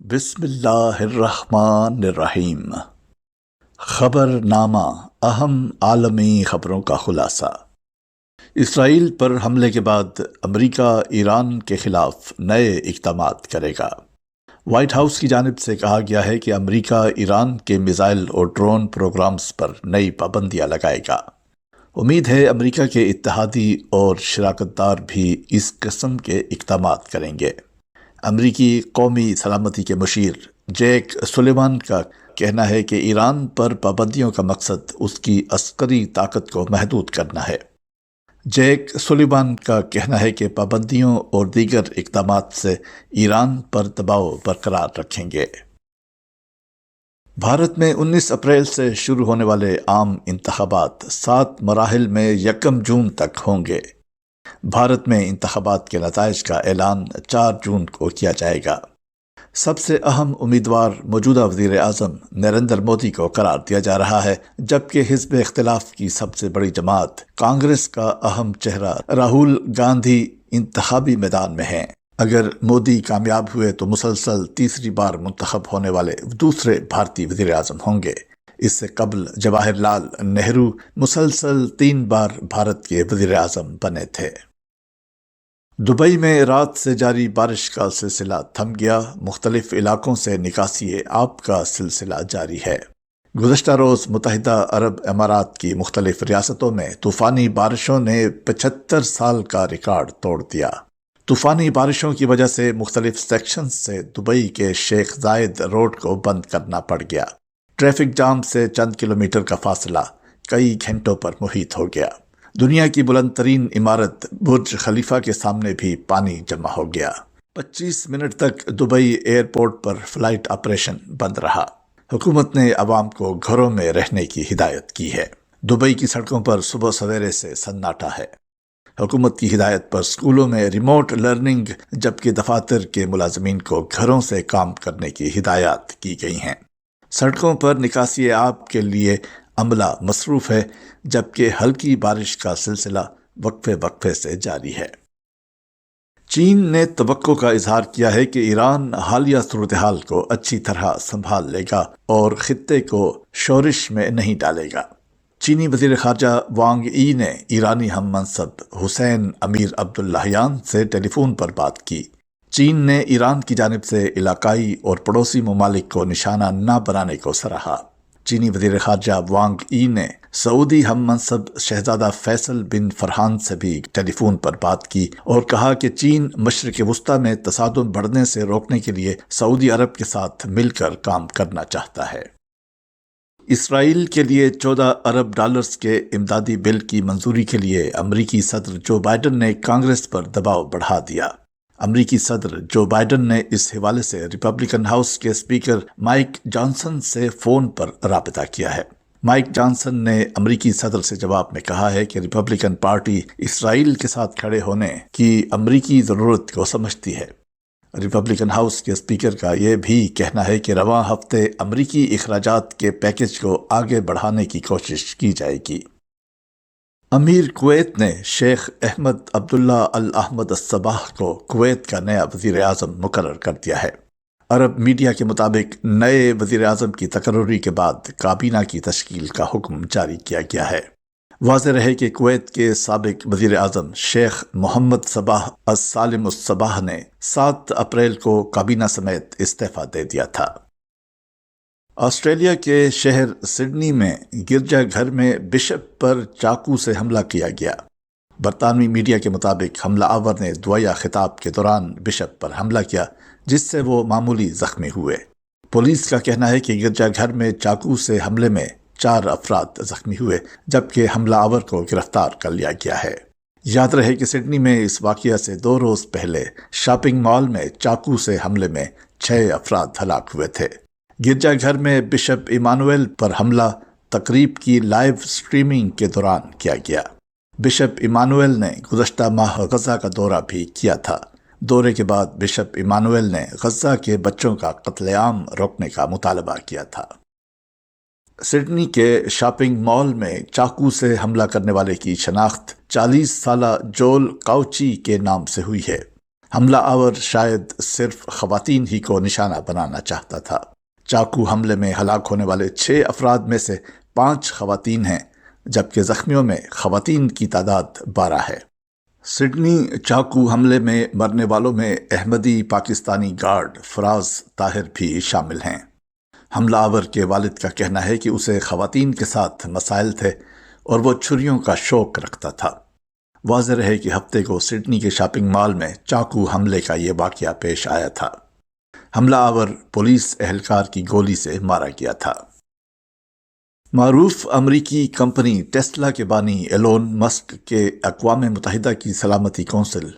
بسم اللہ الرحمن الرحیم۔ خبر نامہ، اہم عالمی خبروں کا خلاصہ۔ اسرائیل پر حملے کے بعد امریکہ ایران کے خلاف نئے اقدامات کرے گا۔ وائٹ ہاؤس کی جانب سے کہا گیا ہے کہ امریکہ ایران کے میزائل اور ڈرون پروگرامز پر نئی پابندیاں لگائے گا۔ امید ہے امریکہ کے اتحادی اور شراکت دار بھی اس قسم کے اقدامات کریں گے۔ امریکی قومی سلامتی کے مشیر جیک سلیوان کا کہنا ہے کہ ایران پر پابندیوں کا مقصد اس کی عسکری طاقت کو محدود کرنا ہے۔ جیک سلیوان کا کہنا ہے کہ پابندیوں اور دیگر اقدامات سے ایران پر دباؤ برقرار رکھیں گے۔ بھارت میں 19 اپریل سے شروع ہونے والے عام انتخابات 7 مراحل میں 1 جون تک ہوں گے۔ بھارت میں انتخابات کے نتائج کا اعلان 4 جون کو کیا جائے گا۔ سب سے اہم امیدوار موجودہ وزیر اعظم نریندر مودی کو قرار دیا جا رہا ہے، جبکہ حزب اختلاف کی سب سے بڑی جماعت کانگریس کا اہم چہرہ راہل گاندھی انتخابی میدان میں ہیں۔ اگر مودی کامیاب ہوئے تو مسلسل تیسری بار منتخب ہونے والے دوسرے بھارتی وزیر اعظم ہوں گے۔ اس سے قبل جواہر لال نہرو مسلسل 3 بار بھارت کے وزیر اعظم بنے تھے۔ دبئی میں رات سے جاری بارش کا سلسلہ تھم گیا۔ مختلف علاقوں سے نکاسی آب کا سلسلہ جاری ہے۔ گزشتہ روز متحدہ عرب امارات کی مختلف ریاستوں میں طوفانی بارشوں نے 75 سال کا ریکارڈ توڑ دیا۔ طوفانی بارشوں کی وجہ سے مختلف سیکشنز سے دبئی کے شیخ زاید روڈ کو بند کرنا پڑ گیا۔ ٹریفک جام سے چند کلومیٹر کا فاصلہ کئی گھنٹوں پر محیط ہو گیا۔ دنیا کی بلند ترین عمارت برج خلیفہ کے سامنے بھی پانی جمع ہو گیا۔ 25 منٹ تک دبئی ایئرپورٹ پر فلائٹ آپریشن بند رہا۔ حکومت نے عوام کو گھروں میں رہنے کی ہدایت کی ہے۔ دبئی کی سڑکوں پر صبح سویرے سے سناٹا ہے۔ حکومت کی ہدایت پر اسکولوں میں ریموٹ لرننگ، جبکہ دفاتر کے ملازمین کو گھروں سے کام کرنے کی ہدایات کی گئی ہیں۔ سڑکوں پر نکاسی آب کے لیے عملہ مصروف ہے، جبکہ ہلکی بارش کا سلسلہ وقفے وقفے سے جاری ہے۔ چین نے توقع کا اظہار کیا ہے کہ ایران حالیہ صورتحال کو اچھی طرح سنبھال لے گا اور خطے کو شورش میں نہیں ڈالے گا۔ چینی وزیر خارجہ وانگ ای نے ایرانی ہم منصب حسین امیر عبداللہیان سے ٹیلی فون پر بات کی۔ چین نے ایران کی جانب سے علاقائی اور پڑوسی ممالک کو نشانہ نہ بنانے کو سراہا۔ چینی وزیر خارجہ وانگ ای نے سعودی ہم منصب شہزادہ فیصل بن فرحان سے بھی ٹیلی فون پر بات کی اور کہا کہ چین مشرق وسطیٰ میں تصادم بڑھنے سے روکنے کے لیے سعودی عرب کے ساتھ مل کر کام کرنا چاہتا ہے۔ اسرائیل کے لیے 14 ارب ڈالرز کے امدادی بل کی منظوری کے لیے امریکی صدر جو بائیڈن نے کانگریس پر دباؤ بڑھا دیا۔ امریکی صدر جو بائیڈن نے اس حوالے سے ریپبلکن ہاؤس کے اسپیکر مائک جانسن سے فون پر رابطہ کیا ہے۔ مائک جانسن نے امریکی صدر سے جواب میں کہا ہے کہ ریپبلکن پارٹی اسرائیل کے ساتھ کھڑے ہونے کی امریکی ضرورت کو سمجھتی ہے۔ ریپبلکن ہاؤس کے اسپیکر کا یہ بھی کہنا ہے کہ رواں ہفتے امریکی اخراجات کے پیکج کو آگے بڑھانے کی کوشش کی جائے گی۔ امیر کویت نے شیخ احمد عبداللہ الاحمد الصباح کو کویت کا نیا وزیر اعظم مقرر کر دیا ہے۔ عرب میڈیا کے مطابق نئے وزیر اعظم کی تقرری کے بعد کابینہ کی تشکیل کا حکم جاری کیا گیا ہے۔ واضح رہے کہ کویت کے سابق وزیر اعظم شیخ محمد صباح السالم الصباح نے 7 اپریل کو کابینہ سمیت استعفیٰ دے دیا تھا۔ آسٹریلیا کے شہر سڈنی میں گرجا گھر میں بشپ پر چاقو سے حملہ کیا گیا۔ برطانوی میڈیا کے مطابق حملہ آور نے دعائیہ خطاب کے دوران بشپ پر حملہ کیا، جس سے وہ معمولی زخمی ہوئے۔ پولیس کا کہنا ہے کہ گرجا گھر میں چاقو سے حملے میں 4 افراد زخمی ہوئے، جبکہ حملہ آور کو گرفتار کر لیا گیا ہے۔ یاد رہے کہ سڈنی میں اس واقعہ سے 2 روز پہلے شاپنگ مال میں چاقو سے حملے میں 6 افراد ہلاک ہوئے تھے۔ گرجا گھر میں بشپ ایمانویل پر حملہ تقریب کی لائیو سٹریمنگ کے دوران کیا گیا۔ بشپ ایمانویل نے گزشتہ ماہ غزہ کا دورہ بھی کیا تھا۔ دورے کے بعد بشپ ایمانویل نے غزہ کے بچوں کا قتل عام روکنے کا مطالبہ کیا تھا۔ سڈنی کے شاپنگ مال میں چاقو سے حملہ کرنے والے کی شناخت 40 سالہ جول قاؤچی کے نام سے ہوئی ہے۔ حملہ آور شاید صرف خواتین ہی کو نشانہ بنانا چاہتا تھا۔ چاقو حملے میں ہلاک ہونے والے 6 افراد میں سے 5 خواتین ہیں، جبکہ زخمیوں میں خواتین کی تعداد 12 ہے۔ سڈنی چاقو حملے میں مرنے والوں میں احمدی پاکستانی گارڈ فراز طاہر بھی شامل ہیں۔ حملہ آور کے والد کا کہنا ہے کہ اسے خواتین کے ساتھ مسائل تھے اور وہ چھریوں کا شوق رکھتا تھا۔ واضح رہے کہ ہفتے کو سڈنی کے شاپنگ مال میں چاقو حملے کا یہ واقعہ پیش آیا تھا۔ حملہ آور پولیس اہلکار کی گولی سے مارا گیا تھا۔ معروف امریکی کمپنی ٹیسلا کے بانی ایلون مسک کے اقوام متحدہ کی سلامتی کونسل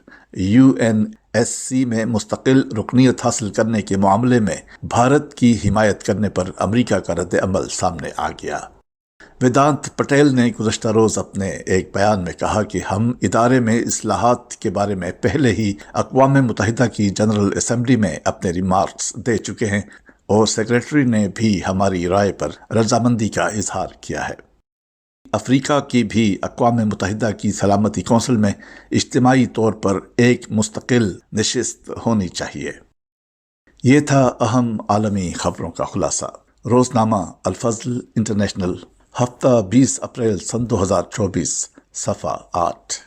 UNSC میں مستقل رکنیت حاصل کرنے کے معاملے میں بھارت کی حمایت کرنے پر امریکہ کا رد عمل سامنے آ گیا۔ ویدانت پٹیل نے گزشتہ روز اپنے ایک بیان میں کہا کہ ہم ادارے میں اصلاحات کے بارے میں پہلے ہی اقوام متحدہ کی جنرل اسمبلی میں اپنے ریمارکس دے چکے ہیں اور سیکریٹری نے بھی ہماری رائے پر رضامندی کا اظہار کیا ہے۔ افریقہ کی بھی اقوام متحدہ کی سلامتی کونسل میں اجتماعی طور پر ایک مستقل نشست ہونی چاہیے۔ یہ تھا اہم عالمی خبروں کا خلاصہ۔ روزنامہ الفضل انٹرنیشنل، ہفتہ 20 اپریل سن 2024، صفحہ 8۔